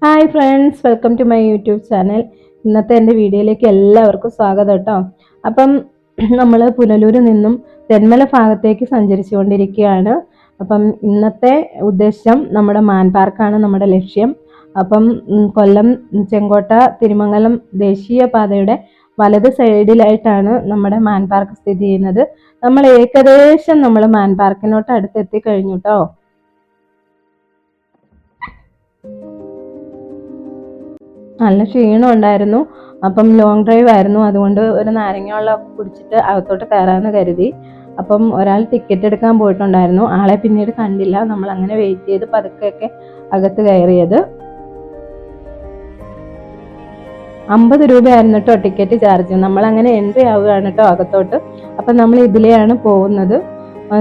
Hi friends, welcome to my YouTube channel. ഇന്നത്തെ എൻ്റെ വീഡിയോയിലേക്ക് എല്ലാവർക്കും സ്വാഗതം കേട്ടോ. അപ്പം നമ്മൾ പുനലൂരിൽ നിന്നും തെന്മല ഭാഗത്തേക്ക് സഞ്ചരിച്ചുകൊണ്ടിരിക്കുകയാണ്. അപ്പം ഇന്നത്തെ ഉദ്ദേശം നമ്മുടെ മാൻ പാർക്കാണ് നമ്മുടെ ലക്ഷ്യം. അപ്പം കൊല്ലം ചെങ്കോട്ട തിരുമംഗലം ദേശീയപാതയുടെ വലത് സൈഡിലായിട്ടാണ് നമ്മുടെ മാൻ പാർക്ക് സ്ഥിതി ചെയ്യുന്നത്. നമ്മൾ ഏകദേശം മാൻ പാർക്കിനോട്ട് അടുത്തെത്തി കഴിഞ്ഞു കേട്ടോ. നല്ല ക്ഷീണം ഉണ്ടായിരുന്നു. അപ്പം ലോങ് ഡ്രൈവ് ആയിരുന്നു, അതുകൊണ്ട് ഒരു നാരങ്ങ വെള്ളമൊക്കെ കുടിച്ചിട്ട് അകത്തോട്ട് കയറാമെന്ന് കരുതി. അപ്പം ഒരാൾ ടിക്കറ്റ് എടുക്കാൻ പോയിട്ടുണ്ടായിരുന്നു, ആളെ പിന്നീട് കണ്ടില്ല. നമ്മൾ അങ്ങനെ വെയിറ്റ് ചെയ്ത് പതുക്കെയൊക്കെ അകത്ത് കയറിയത്. 50 രൂപയായിരുന്നു കേട്ടോ ടിക്കറ്റ് ചാർജ്. നമ്മൾ അങ്ങനെ എൻട്രി ആവുകയാണ് കേട്ടോ അകത്തോട്ട്. അപ്പം നമ്മൾ ഇതിലെയാണ് പോകുന്നത്.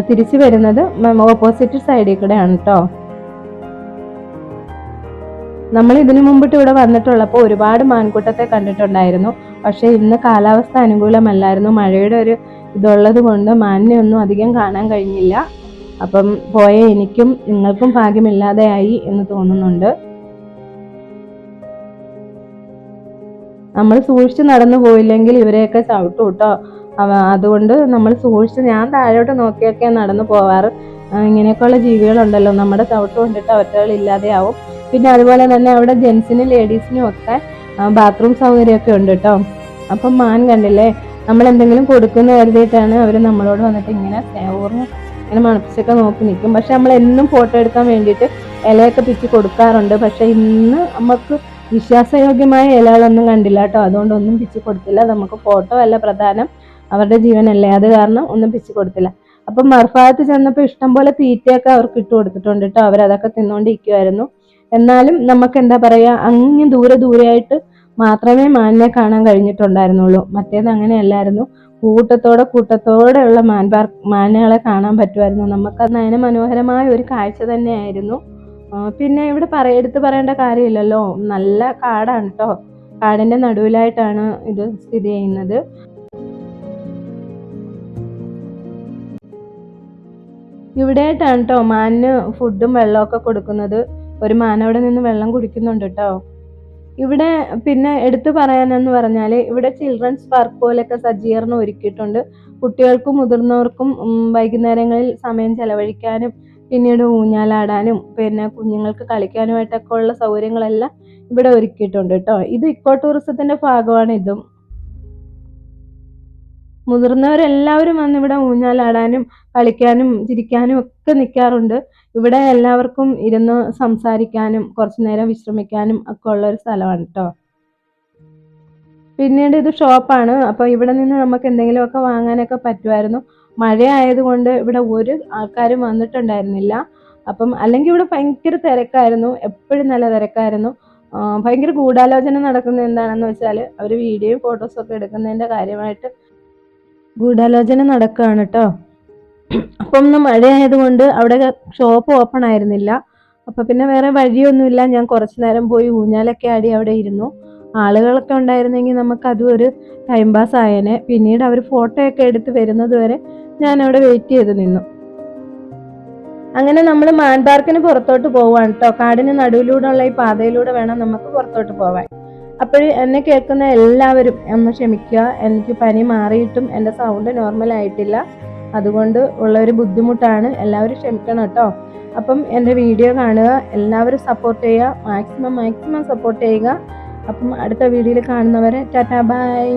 തിരിച്ചു വരുന്നത് ഓപ്പോസിറ്റ് സൈഡിൽ കൂടെയാണ് കേട്ടോ. നമ്മൾ ഇതിനു മുമ്പിട്ട് ഇവിടെ വന്നിട്ടുള്ളപ്പോൾ ഒരുപാട് മാൻകൂട്ടത്തെ കണ്ടിട്ടുണ്ടായിരുന്നു. പക്ഷെ ഇന്ന് കാലാവസ്ഥ അനുകൂലമല്ലായിരുന്നു, മഴയുടെ ഒരു ഇതുള്ളത് കൊണ്ട് മാനിനെ ഒന്നും അധികം കാണാൻ കഴിഞ്ഞില്ല. അപ്പം പോയ എനിക്കും നിങ്ങൾക്കും ഭാഗ്യമില്ലാതെയായി എന്ന് തോന്നുന്നുണ്ട്. നമ്മൾ സൂക്ഷിച്ച് നടന്നു പോയില്ലെങ്കിൽ ഇവരെയൊക്കെ ചവിട്ടും കേട്ടോ. അതുകൊണ്ട് നമ്മൾ സൂക്ഷിച്ച്, ഞാൻ താഴോട്ട് നോക്കിയൊക്കെ നടന്നു പോവാറ്. ഇങ്ങനെയൊക്കെയുള്ള ജീവികളുണ്ടല്ലോ, നമ്മുടെ ചവിട്ട് കൊണ്ടിട്ട് അവറ്റകൾ ഇല്ലാതെയാവും. പിന്നെ അതുപോലെ തന്നെ അവിടെ ജെൻസിനും ലേഡീസിനും ഒക്കെ ബാത്റൂം സൗകര്യമൊക്കെ ഉണ്ട് കേട്ടോ. അപ്പം മാൻ കണ്ടില്ലേ, നമ്മൾ എന്തെങ്കിലും കൊടുക്കുന്ന കരുതിയിട്ടാണ് അവർ നമ്മളോട് വന്നിട്ട് ഇങ്ങനെ സ്നേഹപൂർവ്വം ഇങ്ങനെ മണപ്പിച്ചൊക്കെ നോക്കി നിൽക്കും. പക്ഷെ നമ്മൾ എന്നും ഫോട്ടോ എടുക്കാൻ വേണ്ടിയിട്ട് ഇലയൊക്കെ പിച്ച് കൊടുക്കാറുണ്ട്. പക്ഷെ ഇന്ന് നമുക്ക് വിശ്വാസയോഗ്യമായ ഇലകളൊന്നും കണ്ടില്ല കേട്ടോ, അതുകൊണ്ടൊന്നും പിച്ച് കൊടുത്തില്ല. നമുക്ക് ഫോട്ടോ അല്ല പ്രധാനം, അവരുടെ ജീവനല്ലേ, അത് കാരണം ഒന്നും പിച്ച് കൊടുത്തില്ല. അപ്പം മറുഭാഗത്ത് ചെന്നപ്പോൾ ഇഷ്ടംപോലെ തീറ്റയൊക്കെ അവർക്ക് ഇട്ട് കൊടുത്തിട്ടുണ്ട് കേട്ടോ. അവരതൊക്കെ തിന്നുകൊണ്ടിരിക്കുമായിരുന്നു. എന്നാലും നമുക്ക് എന്താ പറയാ, അങ്ങ് ദൂരെയായിട്ട് മാത്രമേ മാനിനെ കാണാൻ കഴിഞ്ഞിട്ടുണ്ടായിരുന്നുള്ളൂ. മറ്റേത് അങ്ങനെയല്ലായിരുന്നു, കൂട്ടത്തോടെ ഉള്ള മാനുകളെ കാണാൻ പറ്റുമായിരുന്നു. നമുക്കത് നയനമനോഹരമായ ഒരു കാഴ്ച തന്നെയായിരുന്നു. പിന്നെ ഇവിടെ എടുത്തു പറയേണ്ട കാര്യമില്ലല്ലോ, നല്ല കാടാണ് കേട്ടോ. കാടിന്റെ നടുവിലായിട്ടാണ് ഇത് സ്ഥിതി ചെയ്യുന്നത്. ഇവിടെയായിട്ടാണ് കേട്ടോ മാനിന് ഫുഡും വെള്ളമൊക്കെ കൊടുക്കുന്നത്. ഒരു മാൻ അവിടെ നിന്ന് വെള്ളം കുടിക്കുന്നുണ്ട് കേട്ടോ. ഇവിടെ പിന്നെ എടുത്തു പറയാനെന്ന് പറഞ്ഞാൽ ഇവിടെ ചിൽഡ്രൻസ് പാർക്ക് പോലെയൊക്കെ സജ്ജീകരണം ഒരുക്കിയിട്ടുണ്ട്. കുട്ടികൾക്കും മുതിർന്നവർക്കും വൈകുന്നേരങ്ങളിൽ സമയം ചെലവഴിക്കാനും പിന്നീട് ഊഞ്ഞാലാടാനും പിന്നെ കുഞ്ഞുങ്ങൾക്ക് കളിക്കാനുമായിട്ടൊക്കെ ഉള്ള സൗകര്യങ്ങളെല്ലാം ഇവിടെ ഒരുക്കിയിട്ടുണ്ട് കേട്ടോ. ഇത് ഇക്കോ ടൂറിസത്തിന്റെ ഭാഗമാണ് ഇതും. മുതിർന്നവരെല്ലാവരും വന്ന് ഇവിടെ ഊഞ്ഞാലാടാനും കളിക്കാനും ചിരിക്കാനും ഒക്കെ നിൽക്കാറുണ്ട്. ഇവിടെ എല്ലാവർക്കും ഇരുന്ന് സംസാരിക്കാനും കുറച്ചു നേരം വിശ്രമിക്കാനും ഒക്കെ ഉള്ള ഒരു സ്ഥലമാണ് കേട്ടോ. പിന്നീട് ഇത് ഷോപ്പാണ്. അപ്പോൾ ഇവിടെ നിന്ന് നമുക്ക് എന്തെങ്കിലുമൊക്കെ വാങ്ങാനൊക്കെ പറ്റുമായിരുന്നു. മഴ ആയതുകൊണ്ട് ഇവിടെ ഒരു ആൾക്കാരും വന്നിട്ടുണ്ടായിരുന്നില്ല. അപ്പം അല്ലെങ്കിൽ ഇവിടെ ഭയങ്കര തിരക്കായിരുന്നു, എപ്പോഴും നല്ല തിരക്കായിരുന്നു. ഭയങ്കര ഗൂഢാലോചന നടക്കുന്നത് എന്താണെന്ന് വെച്ചാൽ അവർ വീഡിയോയും ഫോട്ടോസും ഒക്കെ എടുക്കുന്നതിൻ്റെ കാര്യമായിട്ട് ഗൂഢാലോചന നടക്കുകയാണ് കേട്ടോ. അപ്പം ഒന്ന് മഴയായതുകൊണ്ട് അവിടെ ഷോപ്പ് ഓപ്പൺ ആയിരുന്നില്ല. അപ്പം പിന്നെ വേറെ വഴിയൊന്നുമില്ല, ഞാൻ കുറച്ചു നേരം പോയി ഊഞ്ഞാലൊക്കെ ആടി അവിടെ ഇരുന്നു. ആളുകളൊക്കെ ഉണ്ടായിരുന്നെങ്കിൽ നമുക്ക് അതും ഒരു ടൈം പാസ് ആയേനെ. പിന്നീട് അവർ ഫോട്ടോ ഒക്കെ എടുത്ത് വരുന്നത് വരെ ഞാൻ അവിടെ വെയിറ്റ് ചെയ്ത് നിന്നു. അങ്ങനെ നമ്മൾ മാൻ പാർക്കിന് പുറത്തോട്ട് പോവാണ് കേട്ടോ. കാടിന് നടുവിലൂടെ ഉള്ള ഈ പാതയിലൂടെ വേണം നമുക്ക് പുറത്തോട്ട് പോവാൻ. അപ്പോഴും എന്നെ കേൾക്കുന്ന എല്ലാവരും ഒന്ന് ക്ഷമിക്കുക, എനിക്ക് പനി മാറിയിട്ടും എൻ്റെ സൗണ്ട് നോർമൽ ആയിട്ടില്ല, അതുകൊണ്ട് ഉള്ള ഒരു ബുദ്ധിമുട്ടാണ്. എല്ലാവരും ക്ഷമിക്കണം കേട്ടോ. അപ്പം എൻ്റെ വീഡിയോ കാണുക, എല്ലാവരും സപ്പോർട്ട് ചെയ്യുക, മാക്സിമം സപ്പോർട്ട് ചെയ്യുക. അപ്പം അടുത്ത വീഡിയോയിൽ കാണുന്നവരെ ടാറ്റാ ബൈ.